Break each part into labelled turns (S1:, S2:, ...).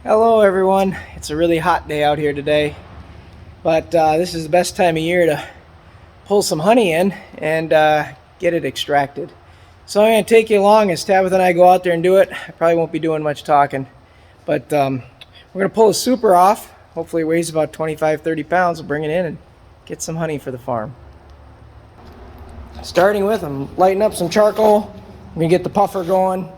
S1: Hello everyone. It's a really hot day out here today, but this is the best time of year to pull some honey in and get it extracted. So I'm going to take you along as Tabitha and I go out there and do it. I probably won't be doing much talking, but we're going to pull a super off. Hopefully it weighs about 25-30 pounds. We'll bring it in and get some honey for the farm. Starting with, I'm lighting up some charcoal. I'm going to get the puffer going.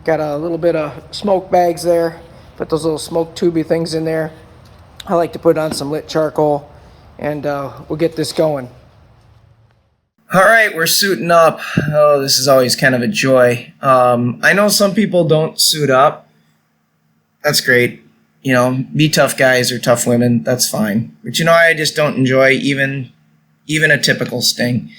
S1: Got a little bit of smoke bags there. Put those little smoke tubey things in there. I like to put on some lit charcoal, and we'll get this going. All right, we're suiting up. Oh, this is always kind of a joy. I know some people don't suit up. That's great. You know, be tough guys or tough women. That's fine. But you know, I just don't enjoy even a typical sting.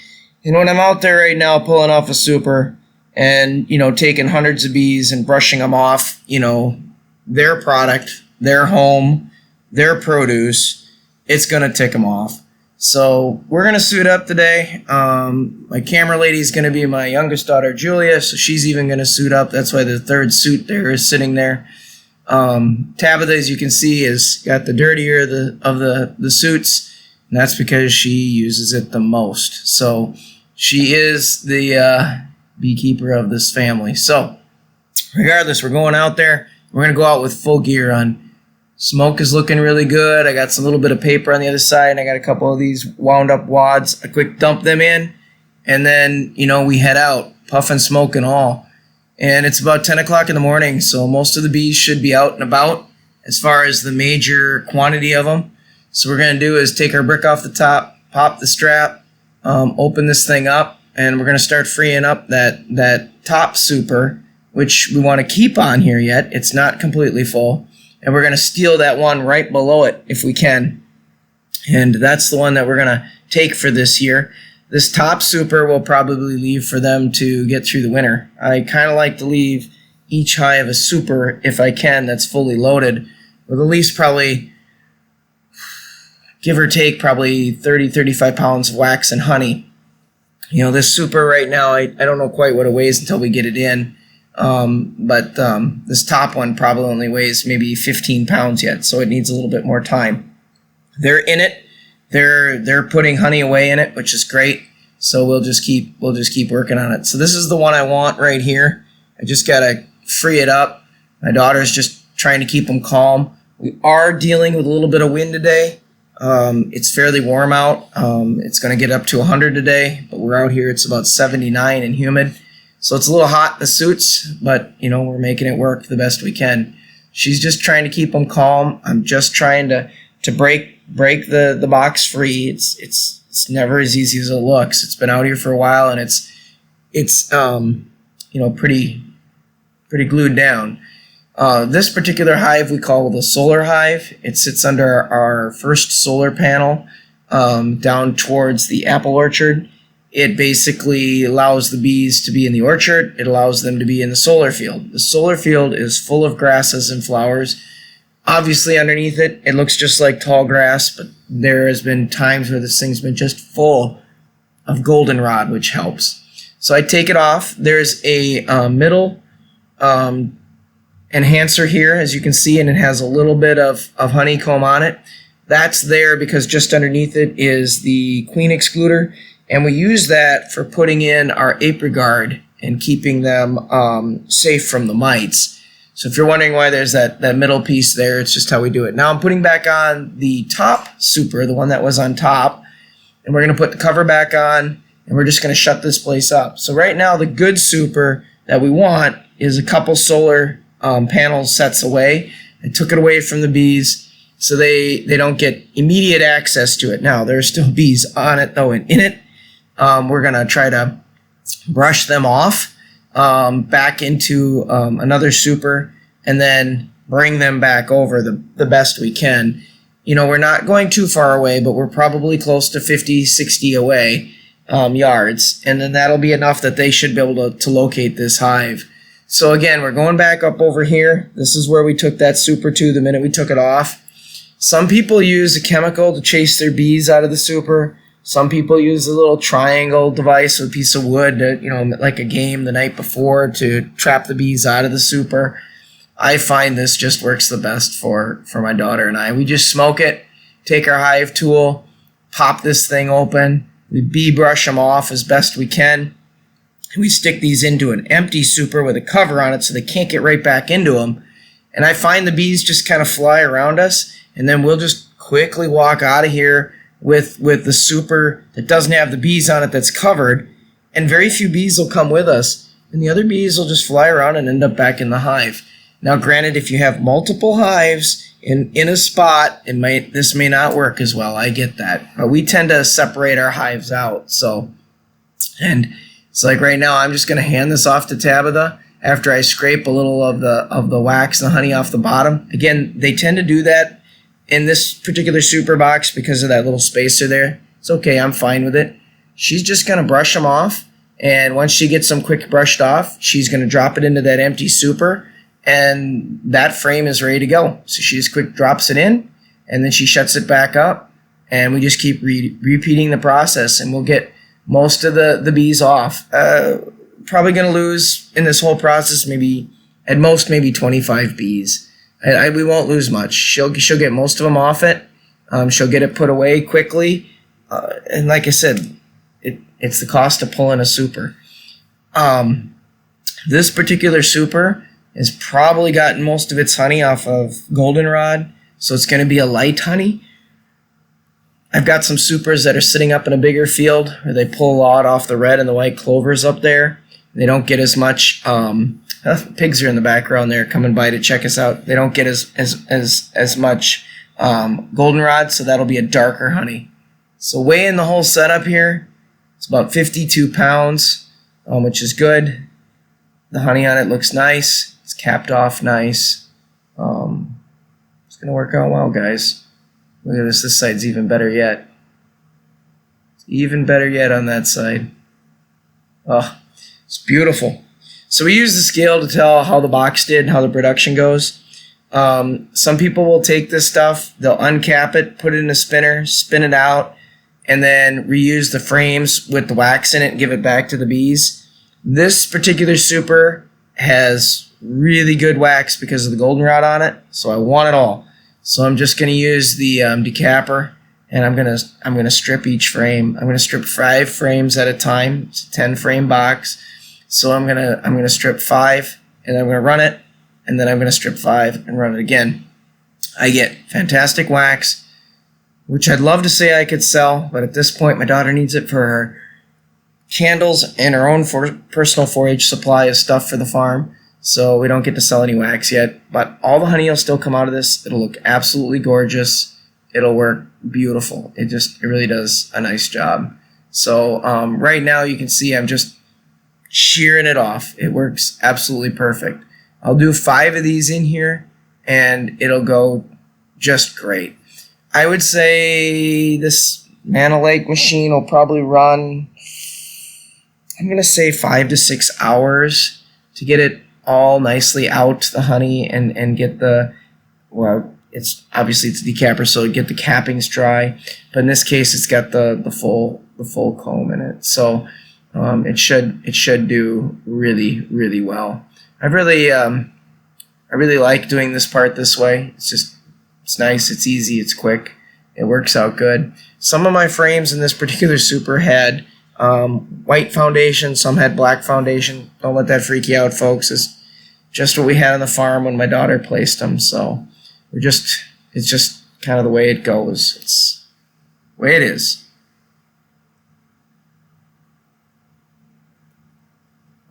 S1: And when I'm out there right now pulling off a super and, you know, taking hundreds of bees and brushing them off, you know, their product, their home, their produce, it's going to tick them off. So we're going to suit up today. My camera lady is going to be my youngest daughter, Julia, so she's even going to suit up. That's why the third suit there is sitting there. Tabitha, as you can see, has got the dirtier of the suits, and that's because she uses it the most. So she is the beekeeper of this family. So regardless, we're going out there. We're going to go out with full gear on. Smoke is looking really good. I got some little bit of paper on the other side, and I got a couple of these wound up wads. I quick dump them in, and then, you know, we head out, puffing smoke and all. And it's about 10 o'clock in the morning, so most of the bees should be out and about as far as the major quantity of them. So what we're going to do is take our brick off the top, pop the strap, open this thing up, and we're going to start freeing up that top super, which we want to keep on here yet. It's not completely full. And we're going to steal that one right below it if we can. And that's the one that we're going to take for this year. This top super we'll probably leave for them to get through the winter. I kind of like to leave each hive a super, if I can, that's fully loaded, with at least probably, give or take, probably 30-35 pounds of wax and honey. You know, this super right now, I don't know quite what it weighs until we get it in. But this top one probably only weighs maybe 15 pounds yet, so it needs a little bit more time. They're in it. They're putting honey away in it, which is great. So we'll just keep working on it. So this is the one I want right here. I just gotta free it up. My daughter's just trying to keep them calm. We are dealing with a little bit of wind today. It's fairly warm out. It's going to get up to 100 today, but we're out here. It's about 79 and humid. So it's a little hot in the suits, but, you know, we're making it work the best we can. She's just trying to keep them calm. I'm just trying to break the box free. It's never as easy as it looks. It's been out here for a while, and it's you know, pretty glued down. This particular hive we call the solar hive. It sits under our first solar panel down towards the apple orchard. It basically allows the bees to be in the orchard. It allows them to be in the solar field. The solar field is full of grasses and flowers. Obviously, underneath it, it looks just like tall grass, but there has been times where this thing's been just full of goldenrod, which helps. So I take it off. There's a middle enhancer here, as you can see, and it has a little bit of honeycomb on it. That's there because just underneath it is the queen excluder. And we use that for putting in our apricot and keeping them safe from the mites. So if you're wondering why there's that middle piece there, it's just how we do it. Now I'm putting back on the top super, the one that was on top, and we're going to put the cover back on, and we're just going to shut this place up. So right now the good super that we want is a couple solar panel sets away. I took it away from the bees so they don't get immediate access to it. Now there's still bees on it though and in it. We're going to try to brush them off back into another super and then bring them back over the best we can. You know, we're not going too far away, but we're probably close to 50, 60 away yards. And then that'll be enough that they should be able to locate this hive. So again, we're going back up over here. This is where we took that super to the minute we took it off. Some people use a chemical to chase their bees out of the super. Some people use a little triangle device with a piece of wood, to, you know, like a game the night before to trap the bees out of the super. I find this just works the best for my daughter and I. We just smoke it, take our hive tool, pop this thing open, we bee brush them off as best we can. We stick these into an empty super with a cover on it so they can't get right back into them. And I find the bees just kind of fly around us, and then we'll just quickly walk out of here with the super that doesn't have the bees on it that's covered, and very few bees will come with us, and the other bees will just fly around and end up back in the hive. Now, granted, if you have multiple hives in a spot, this may not work as well. I get that. But we tend to separate our hives out. And it's like right now, I'm just going to hand this off to Tabitha after I scrape a little of the wax and the honey off the bottom. Again, they tend to do that in this particular super box because of that little spacer there. It's okay. I'm fine with it. She's just going to brush them off. And once she gets them quick brushed off, she's going to drop it into that empty super. And that frame is ready to go. So she just quick drops it in, and then she shuts it back up, and we just keep repeating the process, and we'll get most of the bees off. Probably going to lose in this whole process at most 25 bees. We won't lose much. She'll get most of them off it. She'll get it put away quickly, and like I said, it's the cost of pulling a super. This particular super has probably gotten most of its honey off of goldenrod, so it's going to be a light honey. I've got some supers that are sitting up in a bigger field where they pull a lot off the red and the white clovers up there. They don't get as much. Pigs are in the background there coming by to check us out. They don't get as much goldenrod, so that'll be a darker honey. So weighing the whole setup here, it's about 52 pounds, which is good. The honey on it looks nice. It's capped off nice. It's going to work out well, guys. Look at this. This side's even better yet. It's even better yet on that side. Oh, it's beautiful. So we use the scale to tell how the box did and how the production goes. Some people will take this stuff, they'll uncap it, put it in a spinner, spin it out, and then reuse the frames with the wax in it and give it back to the bees. This particular super has really good wax because of the goldenrod on it, so I want it all. So I'm just going to use the decapper, and I'm gonna strip each frame. I'm gonna strip 5 frames at a time. It's a 10-frame box, so I'm gonna strip 5, and then I'm gonna run it, and then I'm gonna strip 5 and run it again. I get fantastic wax, which I'd love to say I could sell, but at this point my daughter needs it for her candles and her own personal 4-H supply of stuff for the farm, so we don't get to sell any wax yet. But all the honey will still come out of this. It'll look absolutely gorgeous. It'll work beautiful. It really does a nice job. So right now you can see I'm just shearing it off. It works absolutely perfect. I'll do 5 of these in here, and it'll go just great. I would say this Manolake machine will probably run, I'm going to say 5 to 6 hours to get it all nicely out, the honey, and get the, well, it's obviously it's a decapper, so get the cappings dry. But in this case, it's got the full comb in it, so it should do really, really well. I really like doing this part this way. It's nice, it's easy, it's quick, it works out good. Some of my frames in this particular super had white foundation, some had black foundation. Don't let that freak you out, folks. It's just what we had on the farm when my daughter placed them. So it's just kind of the way it goes. It's the way it is.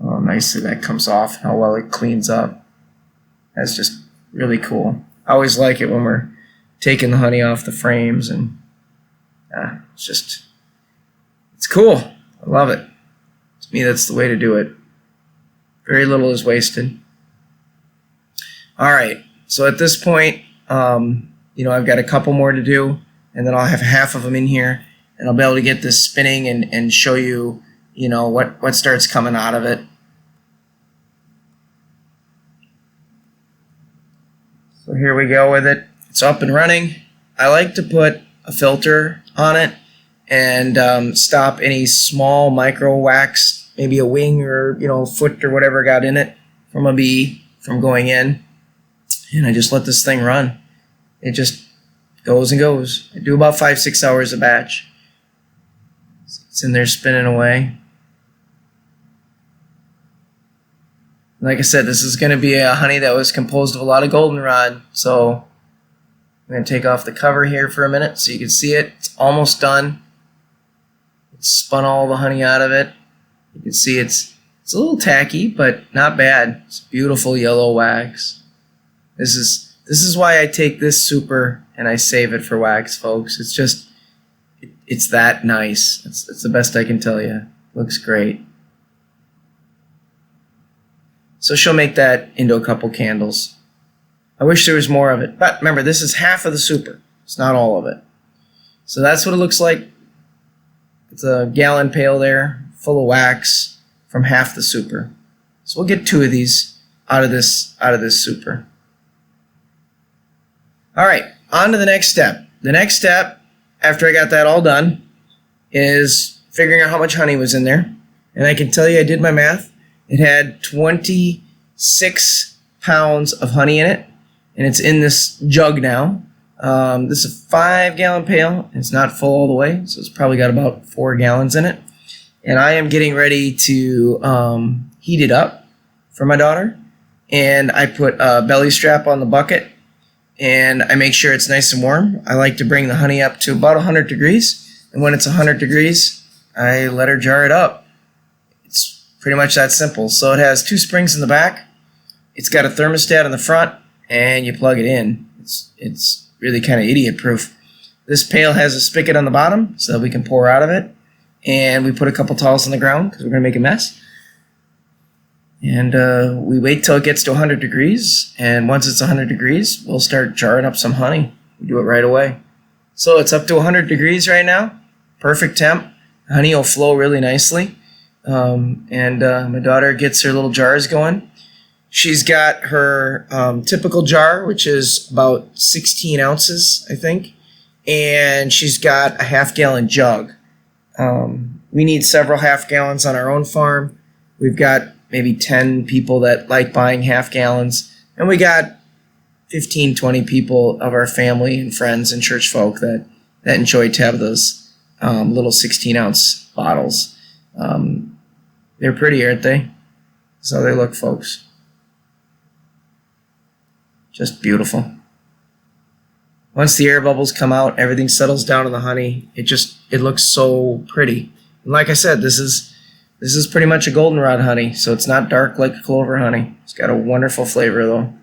S1: Oh, nicely that comes off. How well it cleans up. That's just really cool. I always like it when we're taking the honey off the frames, and it's cool. I love it. To me, that's the way to do it. Very little is wasted. All right. So at this point, I've got a couple more to do, and then I'll have half of them in here, and I'll be able to get this spinning and show you, what starts coming out of it. So here we go with it. It's up and running. I like to put a filter on it and stop any small micro wax, maybe a wing or foot or whatever got in it from a bee from going in. And I just let this thing run. It just goes and goes. I do about 5-6 hours a batch. It's in there spinning away. Like I said, this is going to be a honey that was composed of a lot of goldenrod. So I'm going to take off the cover here for a minute so you can see it. It's almost done. It's spun all the honey out of it. You can see it's a little tacky, but not bad. It's beautiful yellow wax. This is why I take this super and I save it for wax, folks. It's just, it's that nice. It's the best I can tell you. Looks great. So she'll make that into a couple candles. I wish there was more of it. But remember, this is half of the super. It's not all of it. So that's what it looks like. It's a gallon pail there, full of wax from half the super. So we'll get 2 of these out of this super. All right, on to the next step. The next step, after I got that all done, is figuring out how much honey was in there. And I can tell you I did my math. It had 26 pounds of honey in it, and it's in this jug now. This is a 5-gallon pail. It's not full all the way, so it's probably got about 4 gallons in it. And I am getting ready to heat it up for my daughter. And I put a belly strap on the bucket, and I make sure it's nice and warm. I like to bring the honey up to about 100 degrees. And when it's 100 degrees, I let her jar it up. It's pretty much that simple. So it has 2 springs in the back. It's got a thermostat in the front, and you plug it in. It's really kind of idiot proof. This pail has a spigot on the bottom so that we can pour out of it. And we put a couple towels on the ground because we're going to make a mess. And we wait till it gets to 100 degrees. And once it's 100 degrees, we'll start jarring up some honey. We do it right away. So it's up to 100 degrees right now. Perfect temp. Honey will flow really nicely. My daughter gets her little jars going. She's got her typical jar, which is about 16 ounces, I think. And she's got a half-gallon jug. We need several half gallons on our own farm. We've got maybe 10 people that like buying half gallons. And we got 15, 20 people of our family and friends and church folk that enjoy to have those little 16-ounce bottles. They're pretty, aren't they? That's how they look, folks. Just beautiful. Once the air bubbles come out, everything settles down in the honey. It looks so pretty. And like I said, this is pretty much a goldenrod honey, so it's not dark like clover honey. It's got a wonderful flavor though.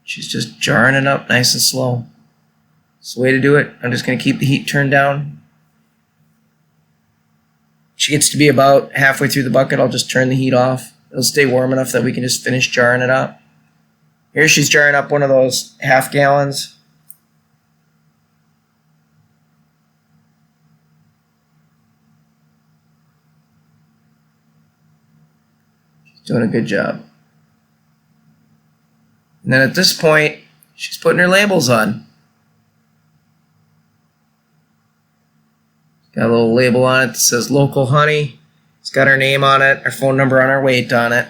S1: She's just jarring it up nice and slow. It's the way to do it. I'm just going to keep the heat turned down. She gets to be about halfway through the bucket. I'll just turn the heat off. It'll stay warm enough that we can just finish jarring it up. Here she's jarring up one of those half gallons. She's doing a good job. And then at this point, she's putting her labels on. Got a little label on it that says local honey. It's got our name on it, our phone number on our weight on it,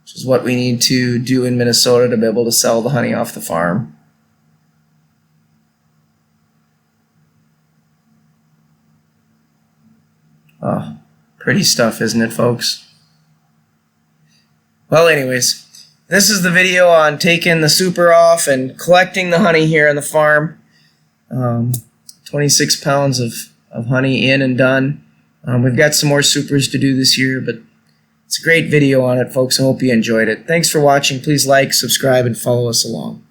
S1: which is what we need to do in Minnesota to be able to sell the honey off the farm. Oh, pretty stuff, isn't it, folks? Well, anyways, this is the video on taking the super off and collecting the honey here on the farm. 26 pounds of honey in and done. We've got some more supers to do this year, but it's a great video on it, folks. I hope you enjoyed it. Thanks for watching. Please like, subscribe, and follow us along.